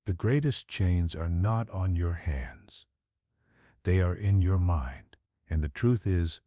The greatest chains are not on your hands. They are in your mind. And the truth is,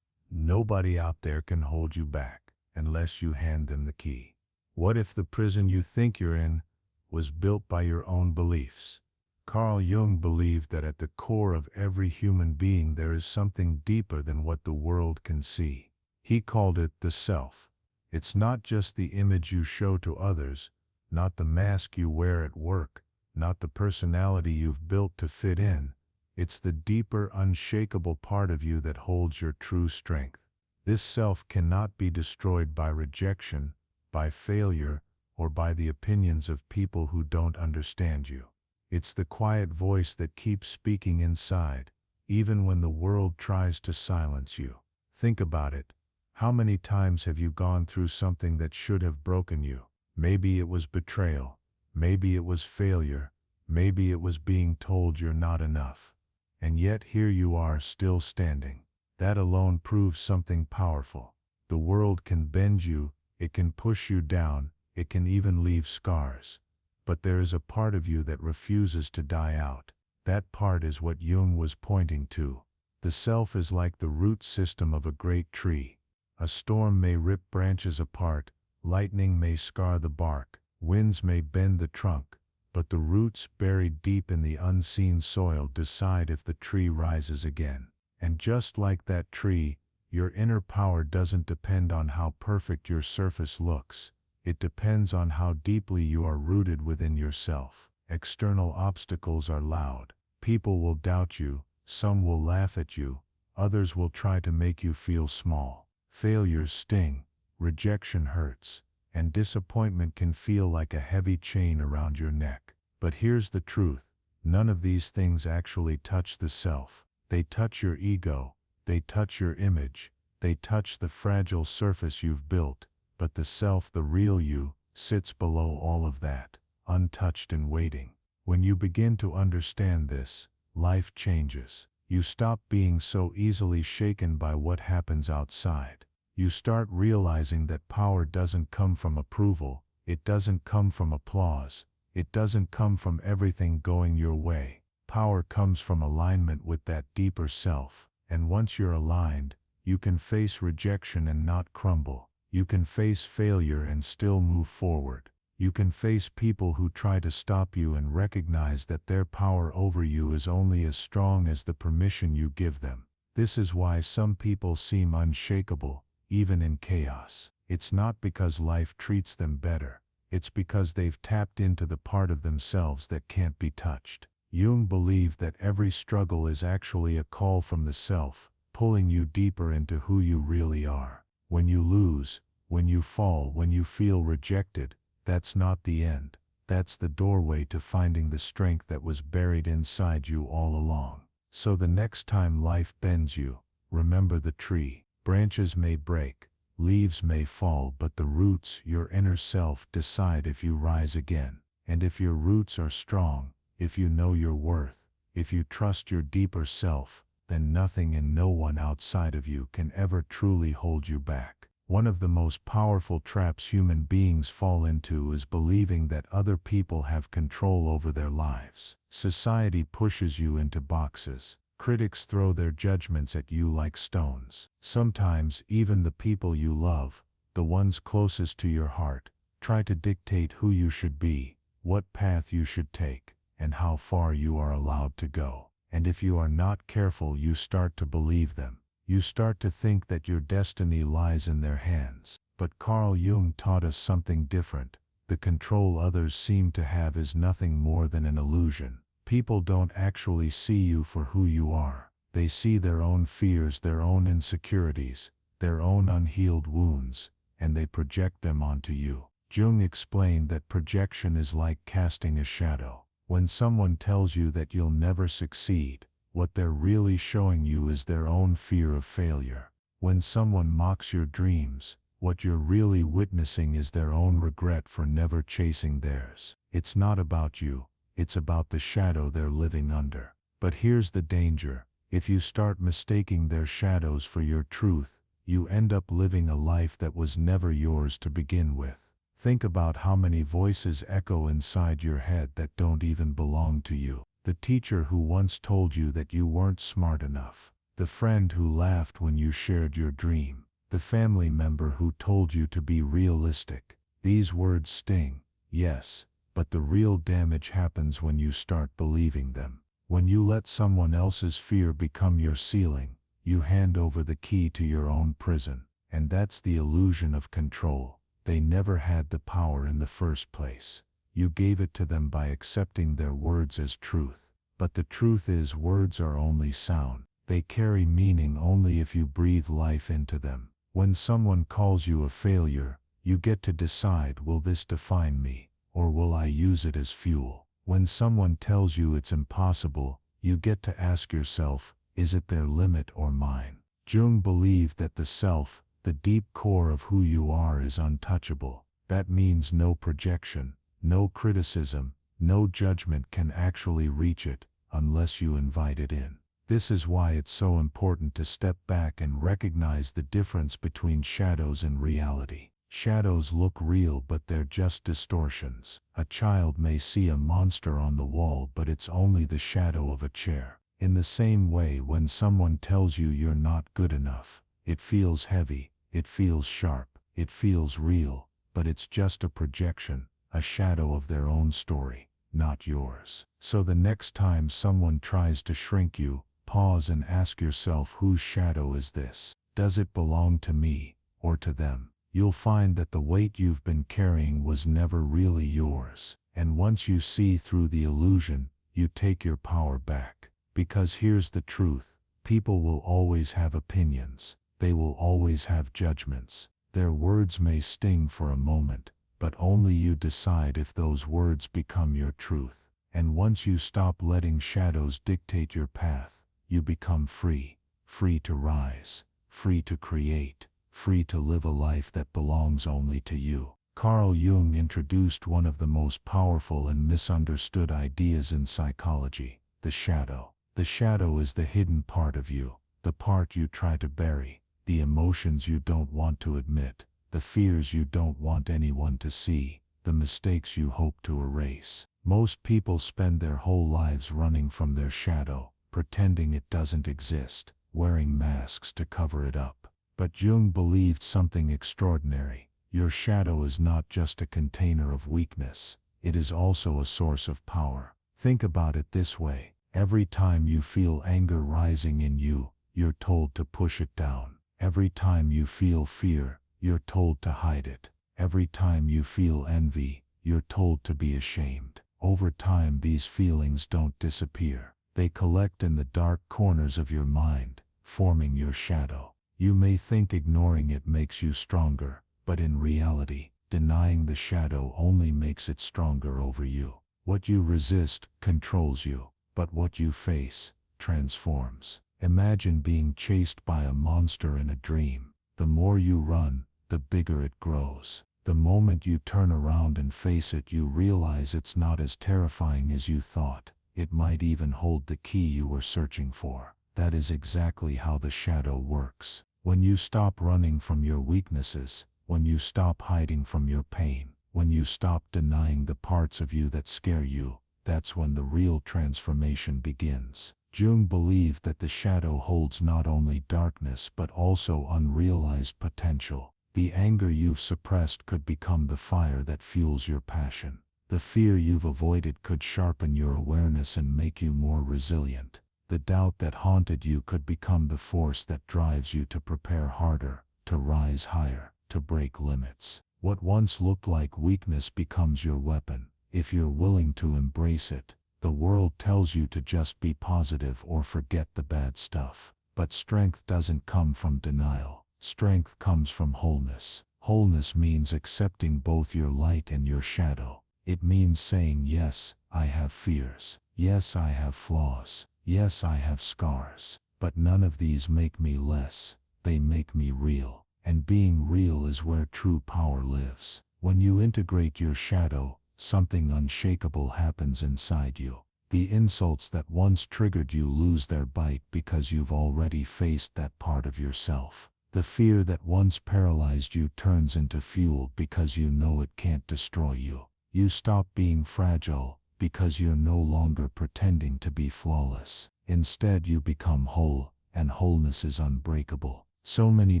nobody out there can hold you back unless you hand them the key. What if the prison you think you're in was built by your own beliefs? Carl Jung believed that at the core of every human being there is something deeper than what the world can see. He called it the self. It's not just the image you show to others, not the mask you wear at work, not the personality you've built to fit in. It's the deeper, unshakable part of you that holds your true strength. This self cannot be destroyed by rejection, by failure, or by the opinions of people who don't understand you. It's the quiet voice that keeps speaking inside, even when the world tries to silence you. Think about it. How many times have you gone through something that should have broken you? Maybe it was betrayal. Maybe it was failure. Maybe it was being told you're not enough. And yet here you are still standing. That alone proves something powerful. The world can bend you, it can push you down, it can even leave scars. But there is a part of you that refuses to die out. That part is what Jung was pointing to. The self is like the root system of a great tree. A storm may rip branches apart, lightning may scar the bark, winds may bend the trunk, but the roots buried deep in the unseen soil decide if the tree rises again. And just like that tree, your inner power doesn't depend on how perfect your surface looks. It depends on how deeply you are rooted within yourself. External obstacles are loud. People will doubt you, some will laugh at you, others will try to make you feel small. Failures sting, rejection hurts, and disappointment can feel like a heavy chain around your neck. But here's the truth, none of these things actually touch the self. They touch your ego, they touch your image, they touch the fragile surface you've built, but the self, the real you, sits below all of that, untouched and waiting. When you begin to understand this, life changes. You stop being so easily shaken by what happens outside. You start realizing that power doesn't come from approval, it doesn't come from applause, it doesn't come from everything going your way. Power comes from alignment with that deeper self, and once you're aligned, you can face rejection and not crumble. You can face failure and still move forward. You can face people who try to stop you and recognize that their power over you is only as strong as the permission you give them. This is why some people seem unshakable, even in chaos. It's not because life treats them better. It's because they've tapped into the part of themselves that can't be touched. Jung believed that every struggle is actually a call from the self, pulling you deeper into who you really are. When you lose, when you fall, when you feel rejected, that's not the end. That's the doorway to finding the strength that was buried inside you all along. So the next time life bends you, remember the tree. Branches may break, leaves may fall, but the roots, your inner self, decide if you rise again. And if your roots are strong, if you know your worth, if you trust your deeper self, then nothing and no one outside of you can ever truly hold you back. One of the most powerful traps human beings fall into is believing that other people have control over their lives. Society pushes you into boxes. Critics throw their judgments at you like stones. Sometimes even the people you love, the ones closest to your heart, try to dictate who you should be, what path you should take, and how far you are allowed to go. And if you are not careful, you start to believe them. You start to think that your destiny lies in their hands. But Carl Jung taught us something different. The control others seem to have is nothing more than an illusion. People don't actually see you for who you are. They see their own fears, their own insecurities, their own unhealed wounds, and they project them onto you. Jung explained that projection is like casting a shadow. When someone tells you that you'll never succeed, what they're really showing you is their own fear of failure. When someone mocks your dreams, what you're really witnessing is their own regret for never chasing theirs. It's not about you, it's about the shadow they're living under. But here's the danger. If you start mistaking their shadows for your truth, you end up living a life that was never yours to begin with. Think about how many voices echo inside your head that don't even belong to you. The teacher who once told you that you weren't smart enough. The friend who laughed when you shared your dream. The family member who told you to be realistic. These words sting, yes, but the real damage happens when you start believing them. When you let someone else's fear become your ceiling, you hand over the key to your own prison. And that's the illusion of control. They never had the power in the first place. You gave it to them by accepting their words as truth. But the truth is, words are only sound. They carry meaning only if you breathe life into them. When someone calls you a failure, you get to decide, will this define me, or will I use it as fuel? When someone tells you it's impossible, you get to ask yourself, is it their limit or mine? Jung believed that the self, the deep core of who you are, is untouchable. That means no projection, no criticism, no judgment can actually reach it unless you invite it in. This is why it's so important to step back and recognize the difference between shadows and reality. Shadows look real, but they're just distortions. A child may see a monster on the wall, but it's only the shadow of a chair. In the same way, when someone tells you you're not good enough, it feels heavy, it feels sharp, it feels real, but it's just a projection, a shadow of their own story, not yours. So the next time someone tries to shrink you, pause and ask yourself, whose shadow is this? Does it belong to me or to them? You'll find that the weight you've been carrying was never really yours. And once you see through the illusion, you take your power back. Because here's the truth, people will always have opinions. They will always have judgments. Their words may sting for a moment, but only you decide if those words become your truth. And once you stop letting shadows dictate your path, you become free. Free to rise, free to create, free to live a life that belongs only to you. Carl Jung introduced one of the most powerful and misunderstood ideas in psychology, the shadow. The shadow is the hidden part of you, the part you try to bury, the emotions you don't want to admit, the fears you don't want anyone to see, the mistakes you hope to erase. Most people spend their whole lives running from their shadow, pretending it doesn't exist, wearing masks to cover it up. But Jung believed something extraordinary. Your shadow is not just a container of weakness, it is also a source of power. Think about it this way. Every time you feel anger rising in you, you're told to push it down. Every time you feel fear, you're told to hide it. Every time you feel envy, you're told to be ashamed. Over time, these feelings don't disappear. They collect in the dark corners of your mind, forming your shadow. You may think ignoring it makes you stronger, but in reality, denying the shadow only makes it stronger over you. What you resist controls you, but what you face transforms. Imagine being chased by a monster in a dream. The more you run, the bigger it grows. The moment you turn around and face it, you realize it's not as terrifying as you thought. It might even hold the key you were searching for. That is exactly how the shadow works. When you stop running from your weaknesses, when you stop hiding from your pain, when you stop denying the parts of you that scare you, that's when the real transformation begins. Jung believed that the shadow holds not only darkness but also unrealized potential. The anger you've suppressed could become the fire that fuels your passion. The fear you've avoided could sharpen your awareness and make you more resilient. The doubt that haunted you could become the force that drives you to prepare harder, to rise higher, to break limits. What once looked like weakness becomes your weapon, if you're willing to embrace it. The world tells you to just be positive or forget the bad stuff. But strength doesn't come from denial. Strength comes from wholeness. Wholeness means accepting both your light and your shadow. It means saying, yes, I have fears. Yes, I have flaws. Yes, I have scars. But none of these make me less. They make me real. And being real is where true power lives. When you integrate your shadow, something unshakable happens inside you. The insults that once triggered you lose their bite because you've already faced that part of yourself. The fear that once paralyzed you turns into fuel because you know it can't destroy you. You stop being fragile because you're no longer pretending to be flawless. Instead, you become whole, and wholeness is unbreakable. So many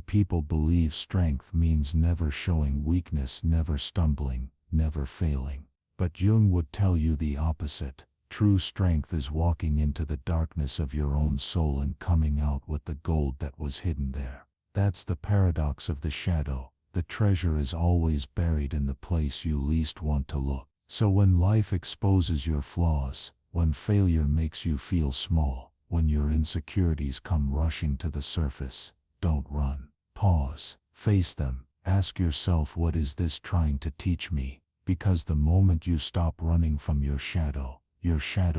people believe strength means never showing weakness, never stumbling, never failing. But Jung would tell you the opposite. True strength is walking into the darkness of your own soul and coming out with the gold that was hidden there. That's the paradox of the shadow. The treasure is always buried in the place you least want to look. So when life exposes your flaws, when failure makes you feel small, when your insecurities come rushing to the surface, don't run. Pause. Face them. Ask yourself, what is this trying to teach me? Because the moment you stop running from your shadow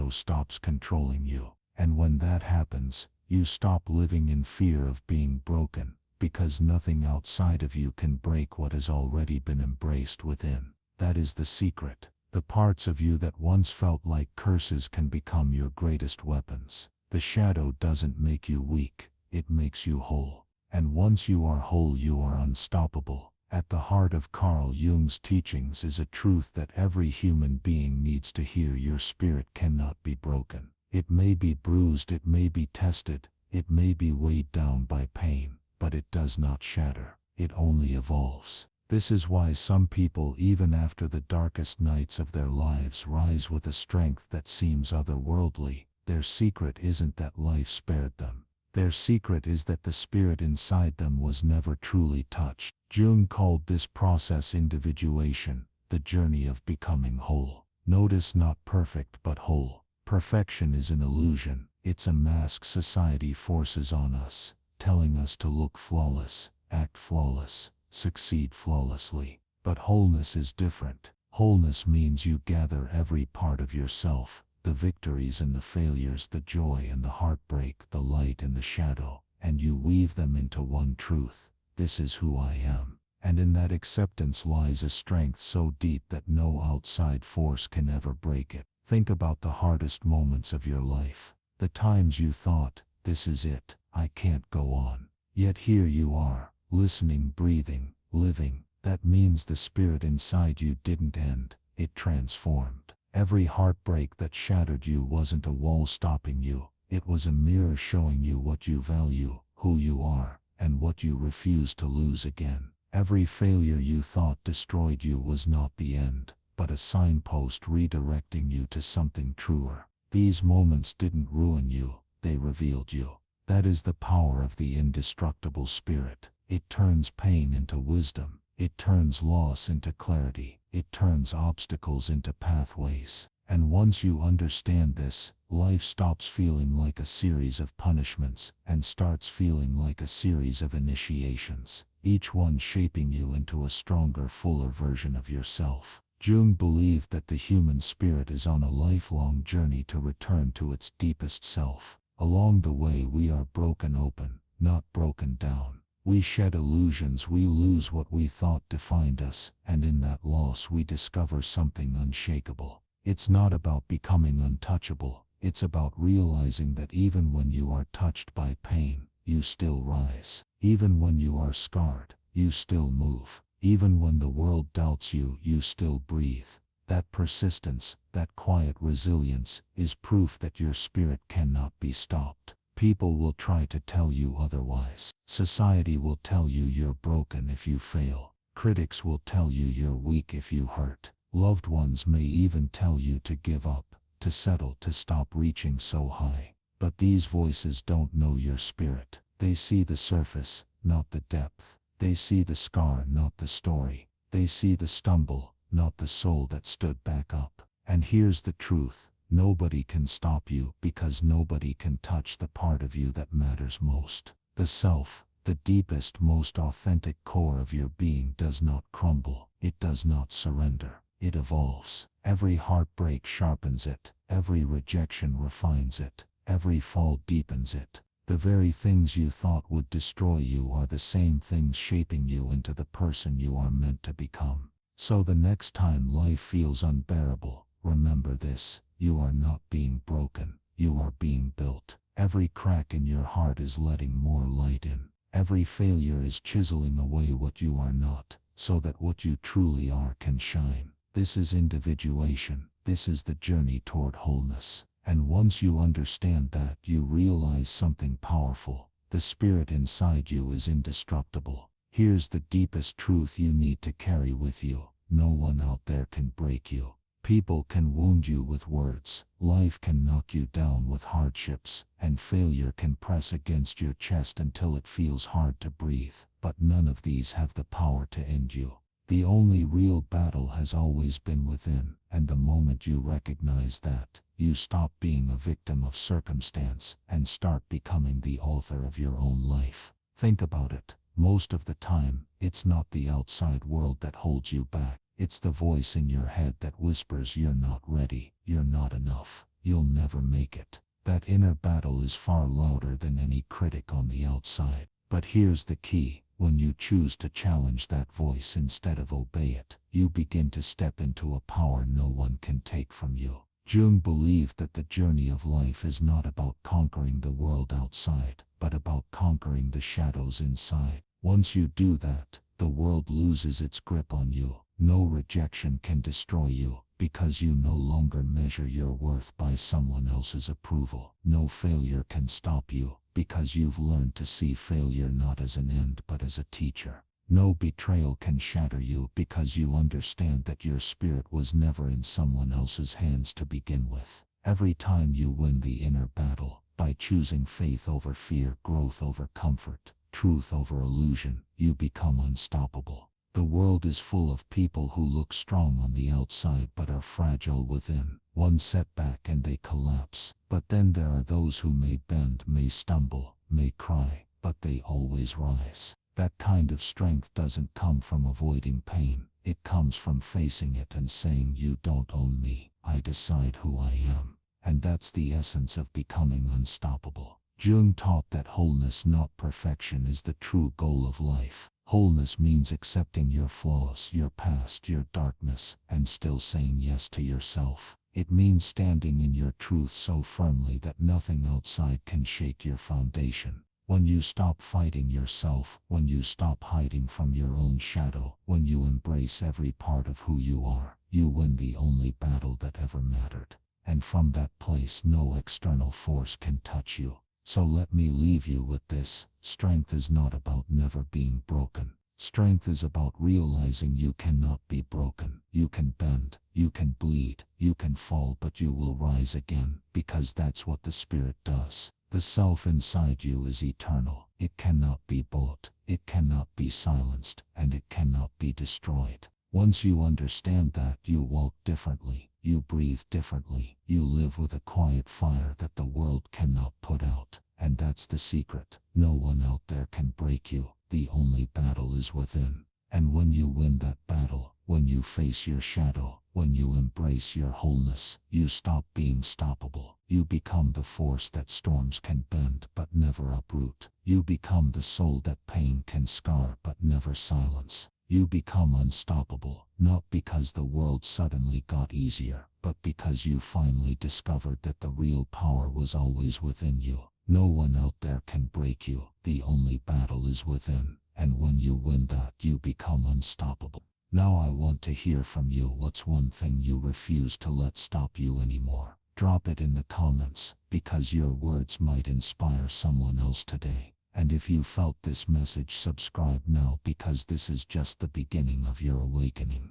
stops controlling you. And when that happens, you stop living in fear of being broken, because nothing outside of you can break what has already been embraced within. That is the secret. The parts of you that once felt like curses can become your greatest weapons. The shadow doesn't make you weak, it makes you whole. And once you are whole, you are unstoppable. At the heart of Carl Jung's teachings is a truth that every human being needs to hear: your spirit cannot be broken. It may be bruised, it may be tested, it may be weighed down by pain, but it does not shatter. It only evolves. This is why some people, even after the darkest nights of their lives, rise with a strength that seems otherworldly. Their secret isn't that life spared them. Their secret is that the spirit inside them was never truly touched. Jung called this process individuation, the journey of becoming whole. Notice, not perfect but whole. Perfection is an illusion. It's a mask society forces on us, telling us to look flawless, act flawless, succeed flawlessly. But wholeness is different. Wholeness means you gather every part of yourself, the victories and the failures, the joy and the heartbreak, the light and the shadow, and you weave them into one truth: this is who I am. And in that acceptance lies a strength so deep that no outside force can ever break it. Think about the hardest moments of your life, the times you thought, this is it, I can't go on. Yet here you are, listening, breathing, living. That means the spirit inside you didn't end, it transformed. Every heartbreak that shattered you wasn't a wall stopping you, it was a mirror showing you what you value, who you are, and what you refuse to lose again. Every failure you thought destroyed you was not the end, but a signpost redirecting you to something truer. These moments didn't ruin you, they revealed you. That is the power of the indestructible spirit. It turns pain into wisdom. It turns loss into clarity. It turns obstacles into pathways. And once you understand this, life stops feeling like a series of punishments and starts feeling like a series of initiations, each one shaping you into a stronger, fuller version of yourself. Jung believed that the human spirit is on a lifelong journey to return to its deepest self. Along the way, we are broken open, not broken down. We shed illusions, we lose what we thought defined us, and in that loss we discover something unshakable. It's not about becoming untouchable, it's about realizing that even when you are touched by pain, you still rise. Even when you are scarred, you still move. Even when the world doubts you, you still breathe. That persistence, that quiet resilience, is proof that your spirit cannot be stopped. People will try to tell you otherwise. Society will tell you you're broken if you fail. Critics will tell you you're weak if you hurt. Loved ones may even tell you to give up, to settle, to stop reaching so high. But these voices don't know your spirit. They see the surface, not the depth. They see the scar, not the story. They see the stumble, not the soul that stood back up. And here's the truth. Nobody can stop you, because nobody can touch the part of you that matters most. The self, the deepest, most authentic core of your being, does not crumble. It does not surrender. It evolves. Every heartbreak sharpens it. Every rejection refines it. Every fall deepens it. The very things you thought would destroy you are the same things shaping you into the person you are meant to become. So the next time life feels unbearable, remember this: you are not being broken, you are being built. Every crack in your heart is letting more light in. Every failure is chiseling away what you are not, so that what you truly are can shine. This is individuation. This is the journey toward wholeness. And once you understand that, you realize something powerful. The spirit inside you is indestructible. Here's the deepest truth you need to carry with you. No one out there can break you. People can wound you with words, life can knock you down with hardships, and failure can press against your chest until it feels hard to breathe. But none of these have the power to end you. The only real battle has always been within, and the moment you recognize that, you stop being a victim of circumstance and start becoming the author of your own life. Think about it. Most of the time, it's not the outside world that holds you back. It's the voice in your head that whispers you're not ready, you're not enough, you'll never make it. That inner battle is far louder than any critic on the outside. But here's the key. When you choose to challenge that voice instead of obey it, you begin to step into a power no one can take from you. Jung believed that the journey of life is not about conquering the world outside, but about conquering the shadows inside. Once you do that, the world loses its grip on you. No rejection can destroy you, because you no longer measure your worth by someone else's approval. No failure can stop you, because you've learned to see failure not as an end but as a teacher. No betrayal can shatter you, because you understand that your spirit was never in someone else's hands to begin with. Every time you win the inner battle, by choosing faith over fear, growth over comfort, truth over illusion, you become unstoppable. The world is full of people who look strong on the outside but are fragile within. One setback and they collapse. But then there are those who may bend, may stumble, may cry, but they always rise. That kind of strength doesn't come from avoiding pain. It comes from facing it and saying, "You don't own me, I decide who I am." And that's the essence of becoming unstoppable. Jung taught that wholeness, not perfection, is the true goal of life. Wholeness means accepting your flaws, your past, your darkness, and still saying yes to yourself. It means standing in your truth so firmly that nothing outside can shake your foundation. When you stop fighting yourself, when you stop hiding from your own shadow, when you embrace every part of who you are, you win the only battle that ever mattered. And from that place, no external force can touch you. So let me leave you with this. Strength is not about never being broken. Strength is about realizing you cannot be broken. You can bend, you can bleed, you can fall, but you will rise again, because that's what the spirit does. The self inside you is eternal. It cannot be bought, it cannot be silenced, and it cannot be destroyed. Once you understand that, you walk differently, you breathe differently, you live with a quiet fire that the world cannot put out. And that's the secret. No one out there can break you. The only battle is within. And when you win that battle, when you face your shadow, when you embrace your wholeness, you stop being stoppable. You become the force that storms can bend but never uproot. You become the soul that pain can scar but never silence. You become unstoppable, not because the world suddenly got easier, but because you finally discovered that the real power was always within you. No one out there can break you. The only battle is within. And when you win that, you become unstoppable. Now I want to hear from you. What's one thing you refuse to let stop you anymore? Drop it in the comments, because your words might inspire someone else today. And if you felt this message, subscribe now, because this is just the beginning of your awakening.